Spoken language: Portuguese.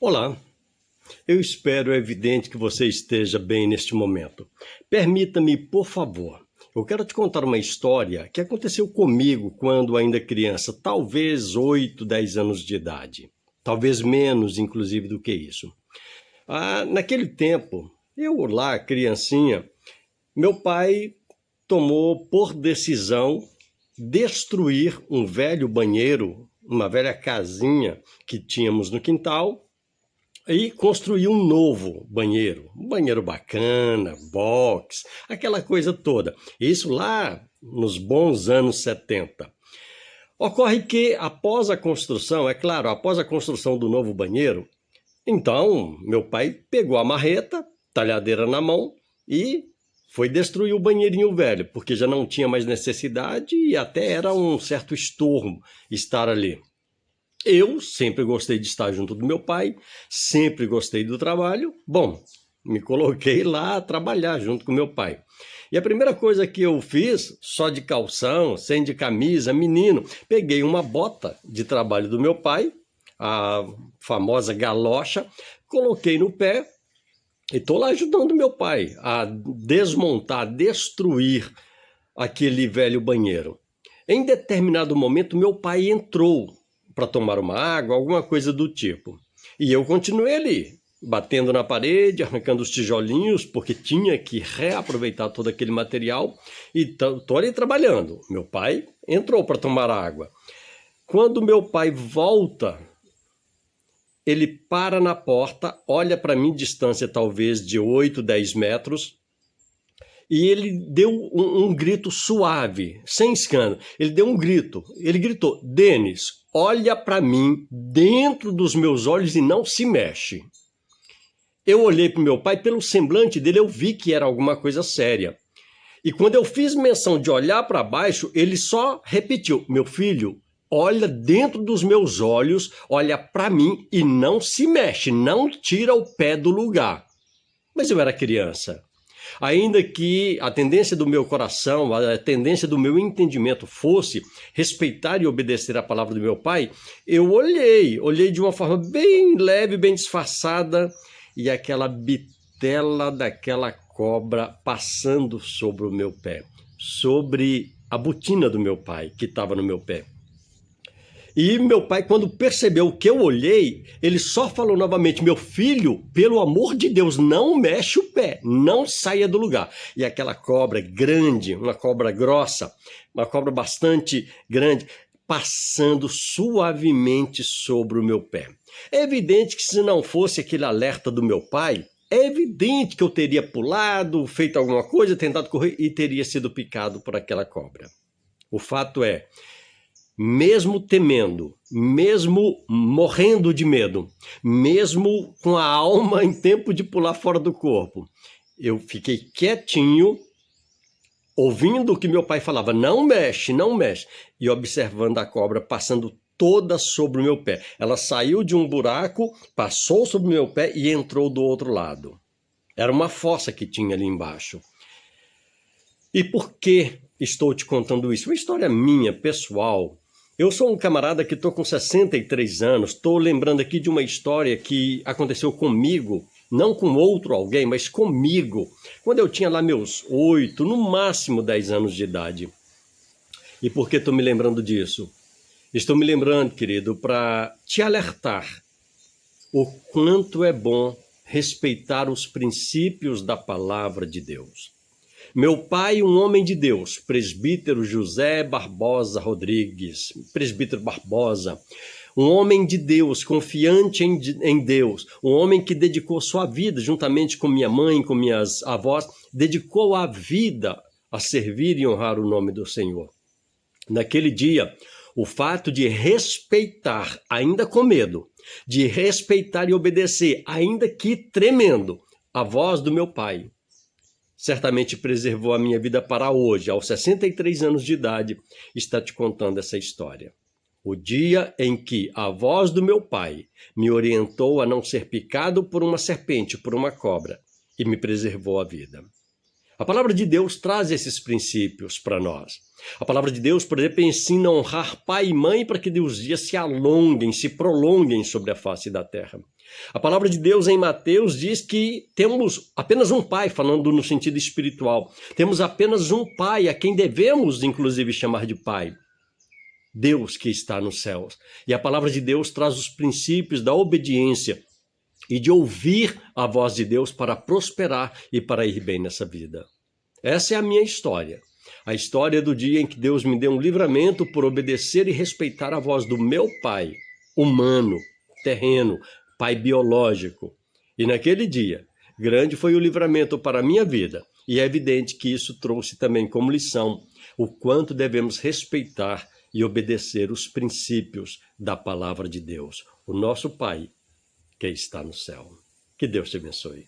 Olá, eu espero, é evidente que você esteja bem neste momento. Permita-me, por favor, eu quero te contar uma história que aconteceu comigo quando ainda criança, talvez 8, 10 anos de idade. Talvez menos, inclusive, do que isso. Naquele tempo, eu lá, criancinha, meu pai tomou por decisão destruir um velho banheiro, uma velha casinha que tínhamos no quintal, e construir um novo banheiro, um banheiro bacana, box, aquela coisa toda. Isso lá nos bons anos 70. Ocorre que após a construção, é claro, após a construção do novo banheiro, então meu pai pegou a marreta, talhadeira na mão e foi destruir o banheirinho velho, porque já não tinha mais necessidade e até era um certo estorvo estar ali. Eu sempre gostei de estar junto do meu pai, sempre gostei do trabalho. Bom, me coloquei lá a trabalhar junto com meu pai. E a primeira coisa que eu fiz, só de calção, sem de camisa, menino, peguei uma bota de trabalho do meu pai, a famosa galocha, coloquei no pé e estou lá ajudando meu pai a desmontar, destruir aquele velho banheiro. Em determinado momento, meu pai entrou para tomar uma água, alguma coisa do tipo. E eu continuei ali, batendo na parede, arrancando os tijolinhos, porque tinha que reaproveitar todo aquele material, e estou ali trabalhando. Meu pai entrou para tomar água. Quando meu pai volta, ele para na porta, olha para mim, distância talvez de 8, 10 metros, e ele deu um grito suave, sem escândalo. Ele deu um grito. Ele gritou: Denis, olha para mim dentro dos meus olhos e não se mexe. Eu olhei para o meu pai, pelo semblante dele eu vi que era alguma coisa séria. E quando eu fiz menção de olhar para baixo, ele só repetiu: meu filho, olha dentro dos meus olhos, olha para mim e não se mexe, não tira o pé do lugar. Mas eu era criança. Ainda que a tendência do meu coração, a tendência do meu entendimento fosse respeitar e obedecer a palavra do meu pai, eu olhei de uma forma bem leve, bem disfarçada, e aquela bitela daquela cobra passando sobre o meu pé, sobre a botina do meu pai, que estava no meu pé. E meu pai, quando percebeu que eu olhei, ele só falou novamente: meu filho, pelo amor de Deus, não mexe o pé, não saia do lugar. E aquela cobra grande, uma cobra grossa, uma cobra bastante grande, passando suavemente sobre o meu pé. É evidente que se não fosse aquele alerta do meu pai, é evidente que eu teria pulado, feito alguma coisa, tentado correr e teria sido picado por aquela cobra. O fato é, mesmo temendo, mesmo morrendo de medo, mesmo com a alma em tempo de pular fora do corpo, eu fiquei quietinho, ouvindo o que meu pai falava: não mexe, não mexe, e observando a cobra passando toda sobre o meu pé. Ela saiu de um buraco, passou sobre o meu pé e entrou do outro lado. Era uma fossa que tinha ali embaixo. E por que estou te contando isso? Uma história minha, pessoal. Eu sou um camarada que estou com 63 anos, estou lembrando aqui de uma história que aconteceu comigo, não com outro alguém, mas comigo, quando eu tinha lá meus 8, no máximo 10 anos de idade. E por que estou me lembrando disso? Estou me lembrando, querido, para te alertar o quanto é bom respeitar os princípios da palavra de Deus. Meu pai, um homem de Deus, presbítero José Barbosa Rodrigues, presbítero Barbosa, um homem de Deus, confiante em Deus, um homem que dedicou sua vida, juntamente com minha mãe, com minhas avós, dedicou a vida a servir e honrar o nome do Senhor. Naquele dia, o fato de respeitar, ainda com medo, de respeitar e obedecer, ainda que tremendo, a voz do meu pai, certamente preservou a minha vida para hoje, aos 63 anos de idade, está te contando essa história. O dia em que a voz do meu pai me orientou a não ser picado por uma serpente, por uma cobra, e me preservou a vida. A palavra de Deus traz esses princípios para nós. A palavra de Deus, por exemplo, ensina a honrar pai e mãe para que os dias se alonguem, se prolonguem sobre a face da terra. A palavra de Deus em Mateus diz que temos apenas um pai, falando no sentido espiritual. Temos apenas um pai a quem devemos, inclusive, chamar de pai. Deus que está nos céus. E a palavra de Deus traz os princípios da obediência e de ouvir a voz de Deus para prosperar e para ir bem nessa vida. Essa é a minha história. A história do dia em que Deus me deu um livramento por obedecer e respeitar a voz do meu pai, humano, terreno, pai biológico. E naquele dia, grande foi o livramento para a minha vida. E é evidente que isso trouxe também como lição o quanto devemos respeitar e obedecer os princípios da palavra de Deus, o nosso Pai que está no céu. Que Deus te abençoe.